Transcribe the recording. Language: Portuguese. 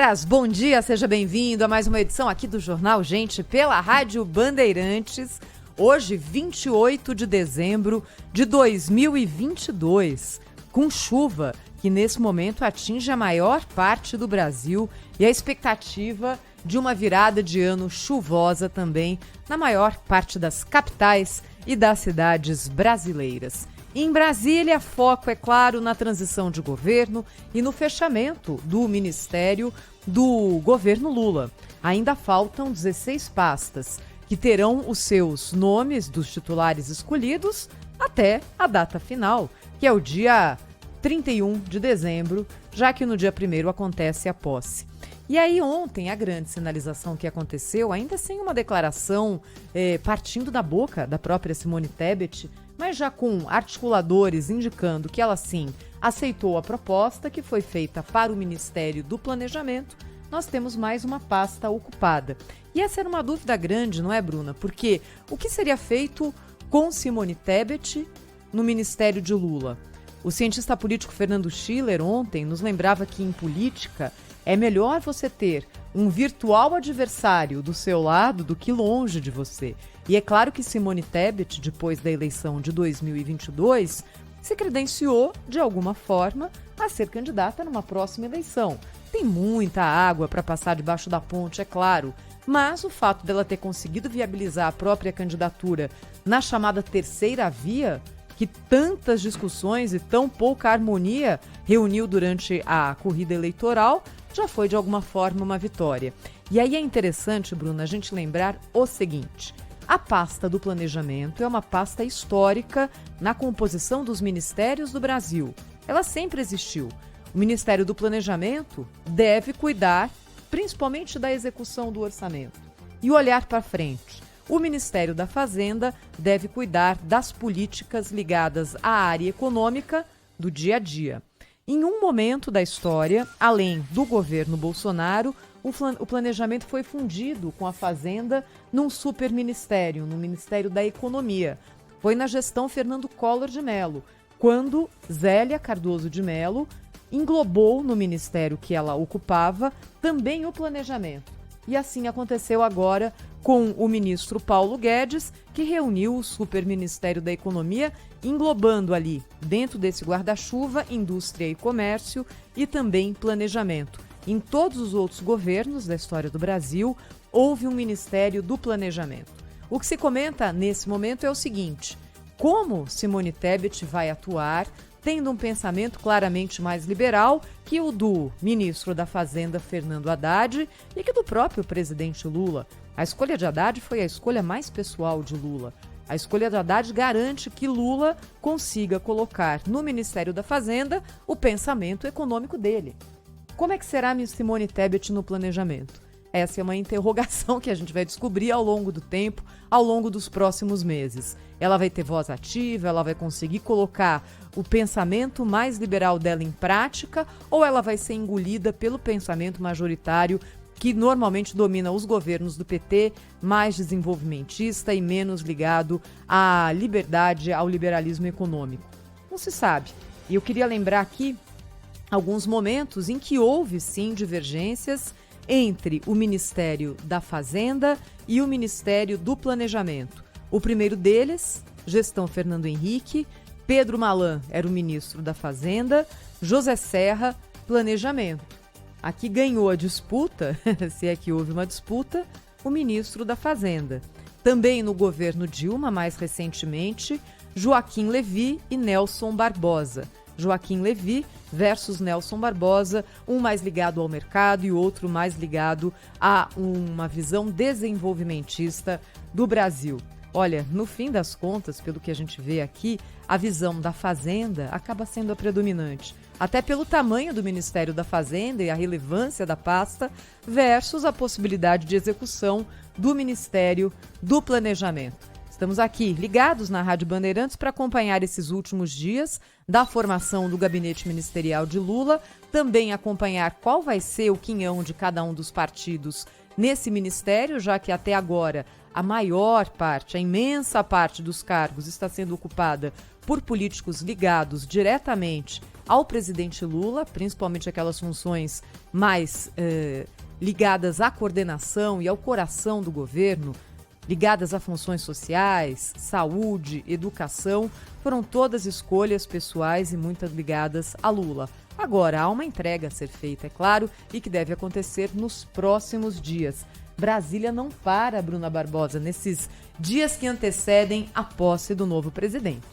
horas, bom dia, seja bem-vindo a mais uma edição aqui do Jornal Gente pela Rádio Bandeirantes. Hoje, 28 de dezembro de 2022, com chuva que nesse momento atinge a maior parte do Brasil e a expectativa de uma virada de ano chuvosa também na maior parte das capitais e das cidades brasileiras. Em Brasília, foco, é claro, na transição de governo e no fechamento do ministério do governo Lula. Ainda faltam 16 pastas, que terão os seus nomes dos titulares escolhidos até a data final, que é o dia 31 de dezembro, já que no dia 1º acontece a posse. E aí ontem a grande sinalização que aconteceu, ainda sem uma declaração partindo da boca da própria Simone Tebet, mas já com articuladores indicando que ela sim aceitou a proposta que foi feita para o Ministério do Planejamento, nós temos mais uma pasta ocupada. E essa era uma dúvida grande, não é, Bruna? Porque o que seria feito com Simone Tebet no Ministério de Lula? O cientista político Fernando Schiller ontem nos lembrava que em política é melhor você ter um virtual adversário do seu lado do que longe de você. E é claro que Simone Tebet, depois da eleição de 2022, se credenciou, de alguma forma, a ser candidata numa próxima eleição. Tem muita água para passar debaixo da ponte, é claro, mas o fato dela ter conseguido viabilizar a própria candidatura na chamada terceira via, que tantas discussões e tão pouca harmonia reuniu durante a corrida eleitoral, já foi de alguma forma uma vitória. E aí é interessante, Bruna, a gente lembrar o seguinte: a pasta do planejamento é uma pasta histórica na composição dos ministérios do Brasil. Ela sempre existiu. O Ministério do Planejamento deve cuidar principalmente da execução do orçamento e olhar para frente. O Ministério da Fazenda deve cuidar das políticas ligadas à área econômica do dia a dia. Em um momento da história, além do governo Bolsonaro, o planejamento foi fundido com a Fazenda num superministério, no Ministério da Economia. Foi na gestão Fernando Collor de Mello, quando Zélia Cardoso de Mello englobou no ministério que ela ocupava também o planejamento. E assim aconteceu agora com o ministro Paulo Guedes, que reuniu o Superministério da Economia, englobando ali, dentro desse guarda-chuva, indústria e comércio e também planejamento. Em todos os outros governos da história do Brasil, houve um Ministério do Planejamento. O que se comenta nesse momento é o seguinte: como Simone Tebet vai atuar tendo um pensamento claramente mais liberal que o do ministro da Fazenda, Fernando Haddad, e que do próprio presidente Lula. A escolha de Haddad foi a escolha mais pessoal de Lula. A escolha de Haddad garante que Lula consiga colocar no Ministério da Fazenda o pensamento econômico dele. Como é que será Simone Tebet no planejamento? Essa é uma interrogação que a gente vai descobrir ao longo do tempo, ao longo dos próximos meses. Ela vai ter voz ativa, ela vai conseguir colocar o pensamento mais liberal dela em prática, ou ela vai ser engolida pelo pensamento majoritário que normalmente domina os governos do PT, mais desenvolvimentista e menos ligado à liberdade, ao liberalismo econômico? Não se sabe. E eu queria lembrar aqui alguns momentos em que houve, sim, divergências entre o Ministério da Fazenda e o Ministério do Planejamento. O primeiro deles, gestão Fernando Henrique, Pedro Malan era o ministro da Fazenda, José Serra, Planejamento. Aqui ganhou a disputa, se é que houve uma disputa, o ministro da Fazenda. Também no governo Dilma, mais recentemente, Joaquim Levy e Nelson Barbosa. Joaquim Levy versus Nelson Barbosa, um mais ligado ao mercado e o outro mais ligado a uma visão desenvolvimentista do Brasil. Olha, no fim das contas, pelo que a gente vê aqui, a visão da Fazenda acaba sendo a predominante, até pelo tamanho do Ministério da Fazenda e a relevância da pasta versus a possibilidade de execução do Ministério do Planejamento. Estamos aqui ligados na Rádio Bandeirantes para acompanhar esses últimos dias da formação do gabinete ministerial de Lula, também acompanhar qual vai ser o quinhão de cada um dos partidos nesse ministério, já que até agora a maior parte, a imensa parte dos cargos está sendo ocupada por políticos ligados diretamente ao presidente Lula, principalmente aquelas funções mais ligadas à coordenação e ao coração do governo, ligadas a funções sociais, saúde, educação, foram todas escolhas pessoais e muitas ligadas a Lula. Agora, há uma entrega a ser feita, é claro, e que deve acontecer nos próximos dias. Brasília não para, Bruna Barbosa, nesses dias que antecedem a posse do novo presidente.